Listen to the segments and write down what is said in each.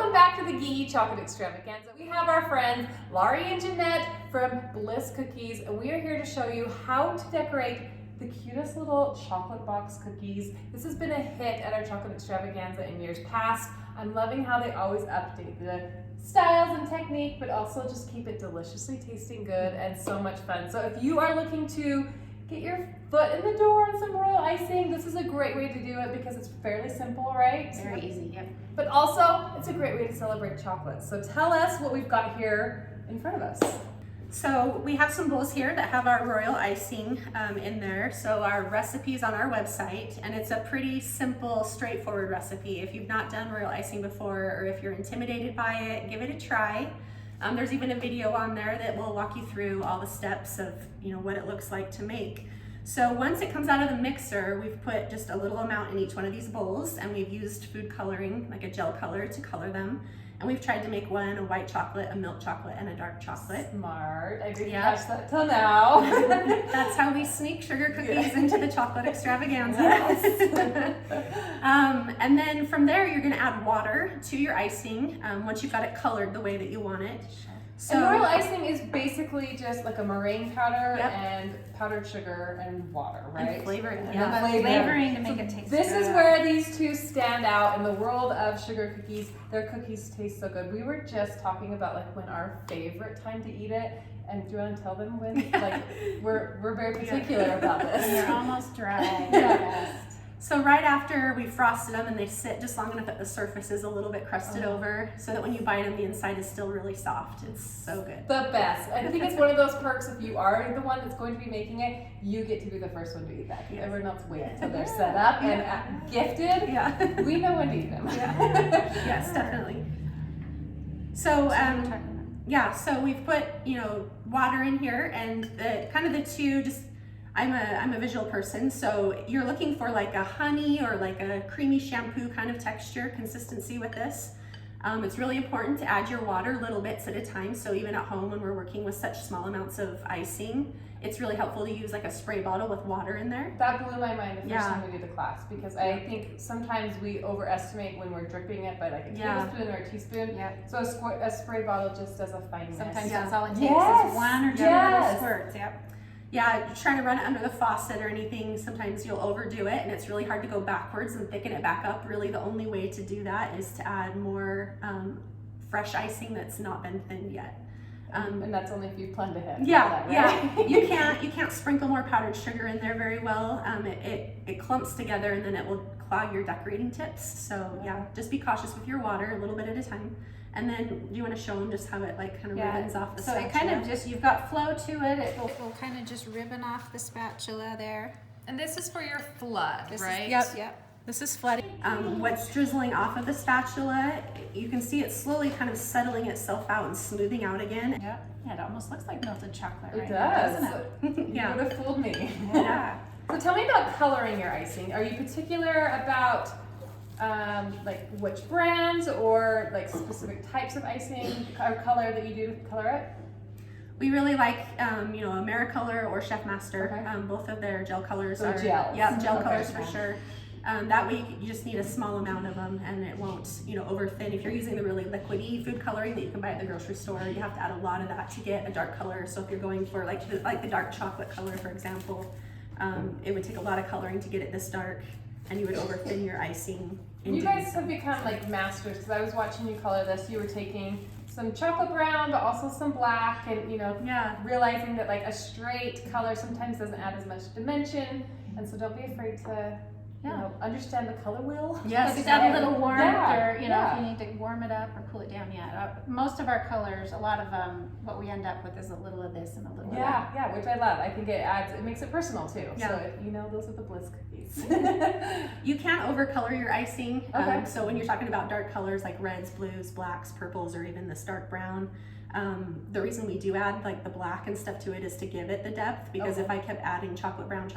Welcome back to the Geeky Chocolate Extravaganza. We have our friends Laurie and Jeanette from Blyss Cookies, and we are here to show you how to decorate the cutest little chocolate box cookies. This has been a hit at our Chocolate Extravaganza in years past. I'm loving how they always update the styles and technique, but also just keep it deliciously tasting good and so much fun. So if you are looking to get your foot in the door on some royal icing, this is a great way to do it because it's fairly simple, right? Very easy, yep. But also, it's a great way to celebrate chocolate. So tell us what we've got here in front of us. So we have some bowls here that have our royal icing in there. So our recipe's on our website, and it's a pretty simple, straightforward recipe. If you've not done royal icing before, or if you're intimidated by it, give it a try. There's even a video on there that will walk you through all the steps of what it looks like to make. So once it comes out of the mixer, we've put just a little amount in each one of these bowls, and we've used food coloring, like a gel color, to color them. And we've tried to make one a white chocolate, a milk chocolate, and a dark chocolate. Smart. I didn't catch that till now. That's how we sneak sugar cookies into the chocolate extravaganza. Yes. And then from there, you're going to add water to your icing once you've got it colored the way that you want it. So royal icing is basically just like a meringue powder and powdered sugar and water, right? And flavoring. Flavoring to make it taste This good. is where these two stand out in the world of sugar cookies. Their cookies taste so good. We were just talking about like when our favorite time to eat it. And do you want to tell them when? Like we're very particular about this. And they're almost dry. Yeah. So right after we frosted them, and they sit just long enough that the surface is a little bit crusted over, so that when you bite them, the inside is still really soft. It's so good. The best. I think it's one of those perks. If you are the one that's going to be making it, you get to be the first one to eat that. Yes. Everyone else wait until they're set up and gifted. Yeah. We know when to eat them. Yeah. Yes, definitely. So so we've put water in here, and the two just. I'm a visual person, so you're looking for like a honey or like a creamy shampoo kind of texture consistency with this. It's really important to add your water little bits at a time. So even at home when we're working with such small amounts of icing, it's really helpful to use like a spray bottle with water in there. That blew my mind the first time we did the class, because I think sometimes we overestimate when we're dripping it by like a tablespoon or a teaspoon. So a spray bottle just does a fine mess. Sometimes that's all it takes is one or two little squirts. Yep. Yeah, you're trying to run it under the faucet or anything, sometimes you'll overdo it, and it's really hard to go backwards and thicken it back up. Really, the only way to do that is to add more fresh icing that's not been thinned yet. And that's only if you planned ahead. You can't sprinkle more powdered sugar in there very well. It clumps together, and then it will clog your decorating tips. So just be cautious with your water, a little bit at a time. And then, do you want to show them just how it like kind of ribbons off the spatula? So it kind of just, you've got flow to it. It will kind of just ribbon off the spatula there. And this is for your flood, right? Yep. This is flooding. What's drizzling off of the spatula, you can see it slowly kind of settling itself out and smoothing out again. Yeah, it almost looks like melted chocolate, It right? does. Doesn't it? You would have fooled me. Yeah. So tell me about coloring your icing. Are you particular about like which brands or like specific types of icing or color that you do to color it? We really like, AmeriColor or Chef Master. Okay. Both of their gel colors So are gels. gel colors for sure. That way you just need a small amount of them, and it won't, over thin. If you're using the really liquidy food coloring that you can buy at the grocery store, you have to add a lot of that to get a dark color. So if you're going for like the dark chocolate color, for example, it would take a lot of coloring to get it this dark, and you would over thin your icing. You guys have become like masters, because I was watching you color this. You were taking some chocolate brown, but also some black, and realizing that like a straight color sometimes doesn't add as much dimension, and so don't be afraid to understand the color wheel. Yes, it's add a little warmth, or if you need to warm it up or cool it down. Most of our colors, a lot of what we end up with is a little of this and a little of that. Yeah, which I love. I think it makes it personal too. So those are the Blyss cookies. You can't overcolor your icing. Okay. So when you're talking about dark colors like reds, blues, blacks, purples, or even this dark brown, the reason we do add like the black and stuff to it is to give it the depth, because if I kept adding chocolate brown,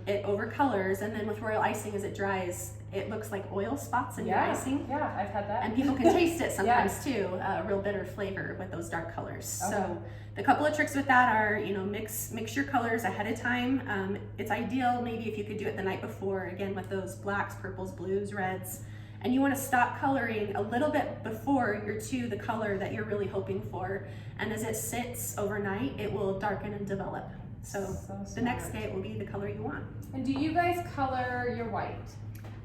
it overcolors, and then with royal icing, as it dries, it looks like oil spots in your icing. Yeah, I've had that. And people can taste it sometimes too, a real bitter flavor with those dark colors. Okay. So the couple of tricks with that are, mix your colors ahead of time. It's ideal maybe if you could do it the night before, again with those blacks, purples, blues, reds, And you want to stop coloring a little bit before you're to the color that you're really hoping for. And as it sits overnight, it will darken and develop. So the next day it will be the color you want. And do you guys color your white?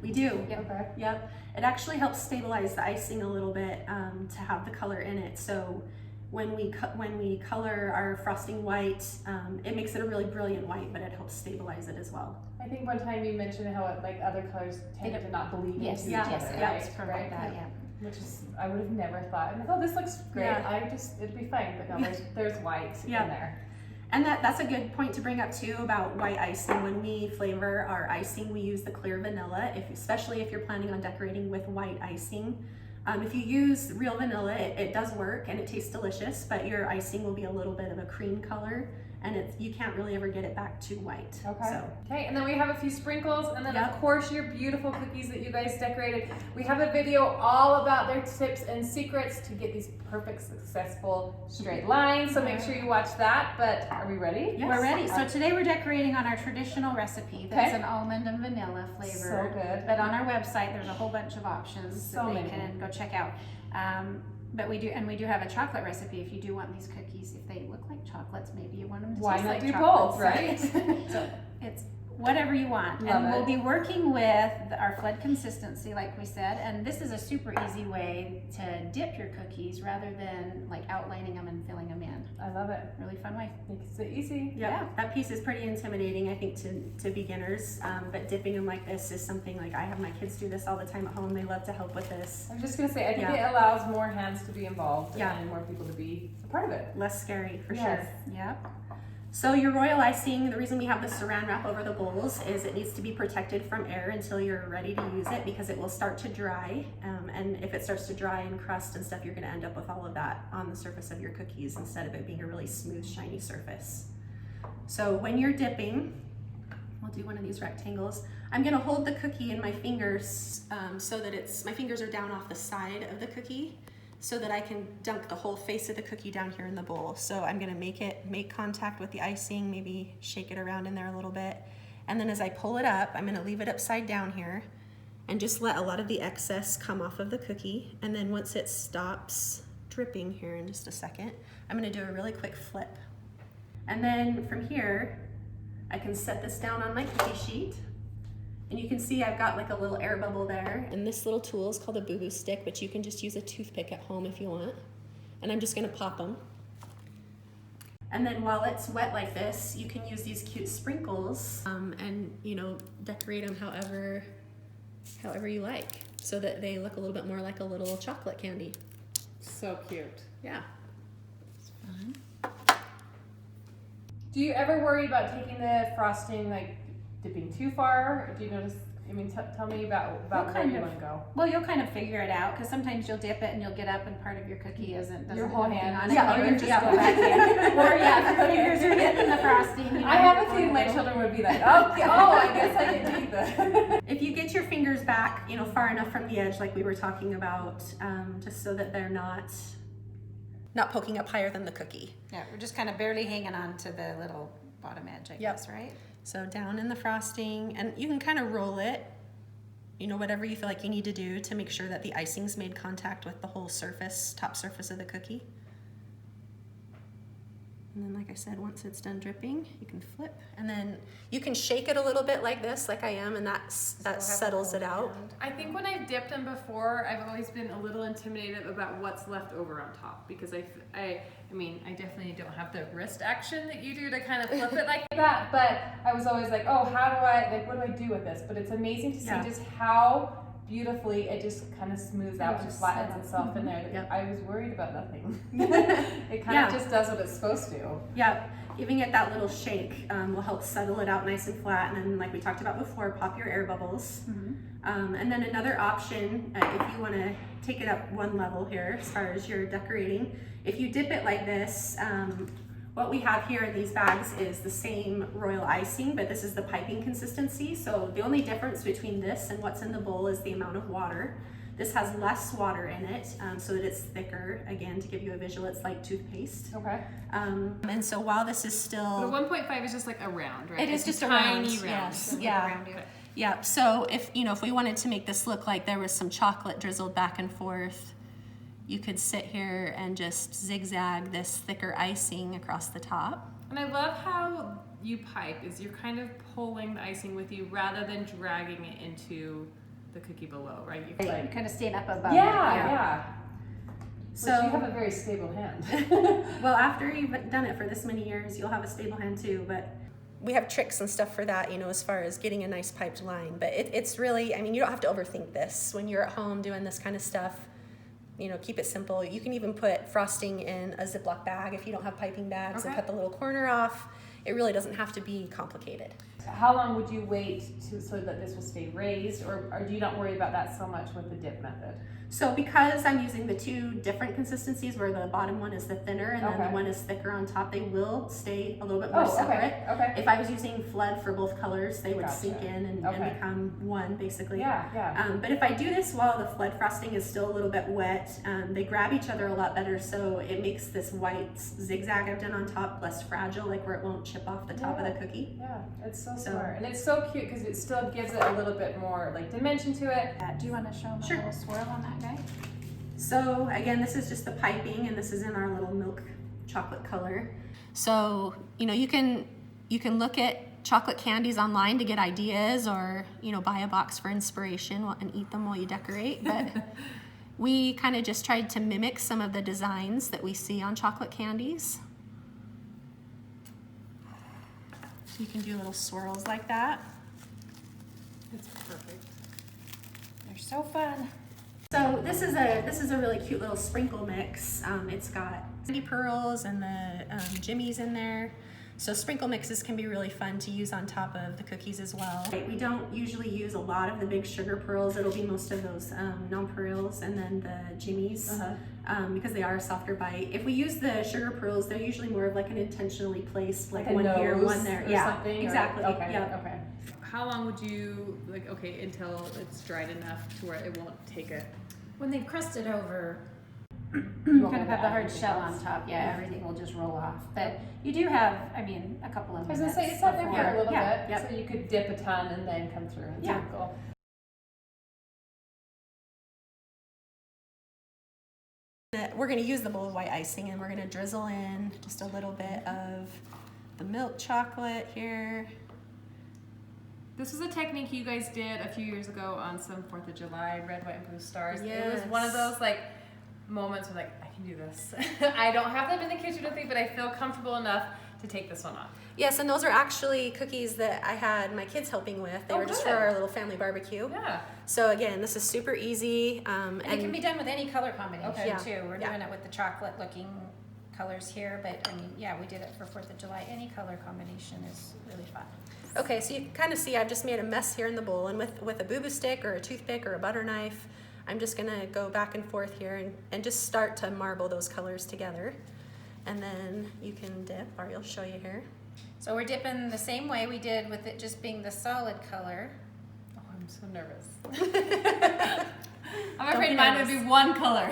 We do. Yep. Okay. Yep. It actually helps stabilize the icing a little bit to have the color in it. So when we color our frosting white, it makes it a really brilliant white, but it helps stabilize it as well. I think one time you mentioned how it, like other colors tend to not bleed Yes, into yes, each other, it right? helps provide that, yeah. Which is, I would have never thought. I'm like, oh, this looks great. Yeah. It'd be fine. But no, there's white in there. And that's a good point to bring up too about white icing. When we flavor our icing, we use the clear vanilla, especially if you're planning on decorating with white icing. If you use real vanilla, it does work and it tastes delicious, but your icing will be a little bit of a cream color, and you can't really ever get it back to white. Okay. Okay, and then we have a few sprinkles, and then of course your beautiful cookies that you guys decorated. We have a video all about their tips and secrets to get these perfect, successful straight lines. So make sure you watch that. But are we ready? Yes. We're ready. So today we're decorating on our traditional recipe. That's an almond and vanilla flavor. So good. But on our website, there's a whole bunch of options that they can go check out. But we do have a chocolate recipe if you do want these cookies. If they look like chocolates, maybe you want them to taste like chocolates. Why not do both, right? So it's whatever you want. We'll be working with our flood consistency, like we said, and this is a super easy way to dip your cookies rather than like outlining them and filling them in. I love it. Really fun way. Makes it easy. Yeah, that piece is pretty intimidating, I think, to beginners, but dipping them like this is something like I have my kids do this all the time at home. They love to help with this. I was just gonna say, I think it allows more hands to be involved and more people to be a part of it. Less scary, for sure. Yep. So your royal icing, the reason we have the saran wrap over the bowls is it needs to be protected from air until you're ready to use it, because it will start to dry. And if it starts to dry and crust and stuff, you're gonna end up with all of that on the surface of your cookies instead of it being a really smooth, shiny surface. So when you're dipping, we'll do one of these rectangles. I'm gonna hold the cookie in my fingers so that my fingers are down off the side of the cookie, so that I can dunk the whole face of the cookie down here in the bowl. So I'm gonna make contact with the icing, maybe shake it around in there a little bit. And then as I pull it up, I'm gonna leave it upside down here and just let a lot of the excess come off of the cookie. And then once it stops dripping here in just a second, I'm gonna do a really quick flip. And then from here, I can set this down on my cookie sheet. And you can see I've got like a little air bubble there. And this little tool is called a boo-boo stick, but you can just use a toothpick at home if you want. And I'm just gonna pop them. And then while it's wet like this, you can use these cute sprinkles and decorate them however you like, so that they look a little bit more like a little chocolate candy. So cute. Yeah. It's fun. Do you ever worry about taking the frosting, like dipping too far? Do you notice? I mean, tell me about where you want to go. Well, you'll kind of figure it out, because sometimes you'll dip it and you'll get up and part of your cookie doesn't Your whole have anything hand. on it. Yeah, or or you just go back in. Or if your fingers are hitting the frosting. I have a feeling my children would be like, oh, I guess I can do that. If you get your fingers back, far enough from the edge, like we were talking about, just so that they're not poking up higher than the cookie. Yeah, we're just kind of barely hanging on to the little bottom edge, I guess, right? So down in the frosting, and you can kind of roll it, whatever you feel like you need to do to make sure that the icing's made contact with the whole top surface of the cookie. And then, like I said, once it's done dripping, you can flip. And then you can shake it a little bit like this, like I am, and that settles it out. I think when I've dipped them before, I've always been a little intimidated about what's left over on top, because I mean, I definitely don't have the wrist action that you do to kind of flip it like that, but I was always like, oh, what do I do with this? But it's amazing to see just how beautifully it just kind of smooths out and flattens itself in there. Yep. I was worried about nothing. It kind of just does what it's supposed to. Yeah, giving it that little shake will help settle it out nice and flat. And then, like we talked about before, pop your air bubbles. And then another option, if you want to take it up one level here as far as your decorating, if you dip it like this, what we have here in these bags is the same royal icing, but this is the piping consistency. So the only difference between this and what's in the bowl is the amount of water. This has less water in it, so that it's thicker. Again, to give you a visual, it's like toothpaste. Okay. And so while this is still... But a 1.5 is just like a round, right? It is just a tiny round. round. Yes. Yeah. Yeah, so if we wanted to make this look like there was some chocolate drizzled back and forth, you could sit here and just zigzag this thicker icing across the top. And I love how you pipe, is you're kind of pulling the icing with you rather than dragging it into the cookie below, right? You Right, like, kind of staying up above yeah. So Which you have a very stable hand. well, after you've done it for this many years, you'll have a stable hand too, but we have tricks and stuff for that, as far as getting a nice piped line. But it's really, I mean, you don't have to overthink this. When you're at home doing this kind of stuff, keep it simple. You can even put frosting in a Ziploc bag if you don't have piping bags and cut the little corner off. It really doesn't have to be complicated. How long would you wait so that this will stay raised, or do you not worry about that so much with the dip method? So because I'm using the two different consistencies, where the bottom one is the thinner and then the one is thicker on top, they will stay a little bit more separate. Okay. If I was using Flood for both colors, they would sink in and become one, basically. Yeah. But if I do this while the Flood frosting is still a little bit wet, they grab each other a lot better, so it makes this white zigzag I've done on top less fragile, like where it won't chip off the top of the cookie. Yeah, it's so smart. And it's so cute because it still gives it a little bit more like dimension to it. Do you want to show them a little swirl on that guy? So again, this is just the piping, and this is in our little milk chocolate color. So, you can look at chocolate candies online to get ideas, or, buy a box for inspiration and eat them while you decorate. But we kind of just tried to mimic some of the designs that we see on chocolate candies. So you can do little swirls like that. It's perfect. They're so fun. So this is a really cute little sprinkle mix. It's got candy pearls and the jimmies in there. So sprinkle mixes can be really fun to use on top of the cookies as well. We don't usually use a lot of the big sugar pearls. It'll be most of those nonpareils and then the jimmies because they are a softer bite. If we use the sugar pearls, they're usually more of like an intentionally placed, like one here, one there. Yeah, something, exactly. Okay. How long would you until it's dried enough to where it won't take it? When they've crusted over, kind of have the hard shell on top, everything will just roll off. But you do have, a couple of minutes. I was gonna say, it's not there for a little bit, Yep. so you could dip a ton and then come through and sprinkle. We're going to use the bowl of white icing, and we're going to drizzle in just a little bit of the milk chocolate here. This was a technique you guys did a few years ago on some 4th of July, red, white, and blue stars. Yes. It was one of those moments where I can do this. I don't have them in the kitchen with me, but I feel comfortable enough to take this one off. Yes, and those are actually cookies that I had my kids helping with. They were just for our little family barbecue. Yeah. So again, this is super easy. And it can be done with any color combination too. We're doing it with the chocolate looking colors here, but we did it for 4th of July. Any color combination is really fun. Okay, so you can kind of see I've just made a mess here in the bowl, and with a boo-boo stick or a toothpick or a butter knife, I'm just gonna go back and forth here and just start to marble those colors together. And then you can dip, Ari will show you here. So we're dipping the same way we did with it just being the solid color. Oh, I'm so nervous. I'm afraid mine would be one color.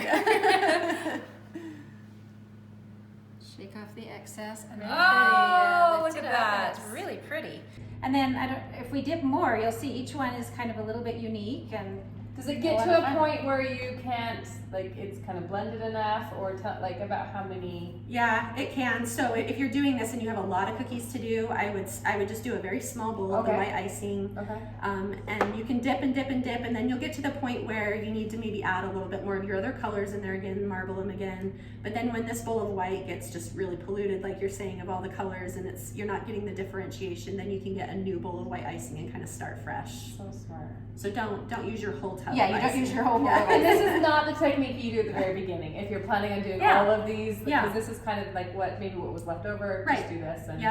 Shake off the excess and then look at that. It's really pretty. And then if we dip more, you'll see each one is kind of a little bit unique. And does it get to a point where you can't, it's kind of blended enough, or about how many? Yeah, it can. So if you're doing this and you have a lot of cookies to do, I would just do a very small bowl of the white icing. Okay. And you can dip and dip and dip, and then you'll get to the point where you need to maybe add a little bit more of your other colors in there again, marble them again. But then when this bowl of white gets just really polluted, like you're saying, of all the colors, and you're not getting the differentiation, then you can get a new bowl of white icing and kind of start fresh. So smart. So don't use your whole tub. Yeah, you don't use your whole bowl. And this is not the technique you do at the very beginning. If you're planning on doing all of these, because this is kind of like what was left over, just do this. And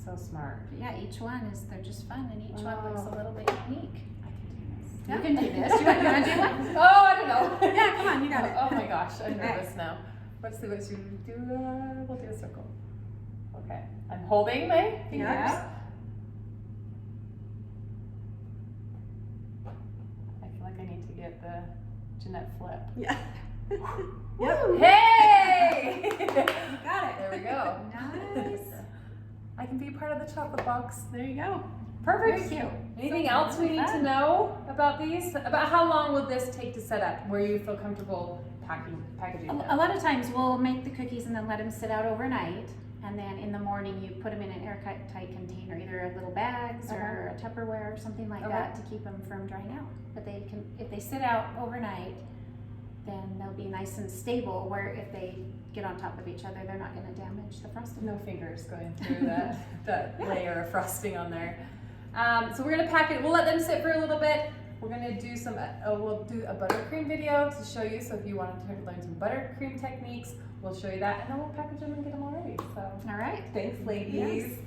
so smart. But yeah, each one they're just fun, and each one looks a little bit unique. I can do this. You can do this. You want to do one? Oh, I don't know. Yeah, come on, you got it. Oh my gosh, I'm nervous now. Let's see what you do. We'll do a circle. Okay, I'm holding my fingers. Yeah. I feel like I need to get the Jeanette flip. Yeah. Yep. Hey! You got it. There we go. Nice. I can be part of the chocolate box. There you go. Perfect. Very cute. Anything So else we really need to fun. know about these? About how long will this take to set up? Where you feel comfortable packaging them? A lot of times we'll make the cookies and then let them sit out overnight, and then in the morning you put them in an airtight container, either little bags or a Tupperware or something like that to keep them from drying out. But they can, if they sit out overnight, then they'll be nice and stable, where if they get on top of each other, they're not going to damage the frosting. No fingers going through that layer of frosting on there. So we're gonna pack it. We'll let them sit for a little bit. We're gonna do some. We'll do a buttercream video to show you. So if you wanted to learn some buttercream techniques, we'll show you that, and then we'll package them and get them all ready. So All right. thanks, ladies. Yes.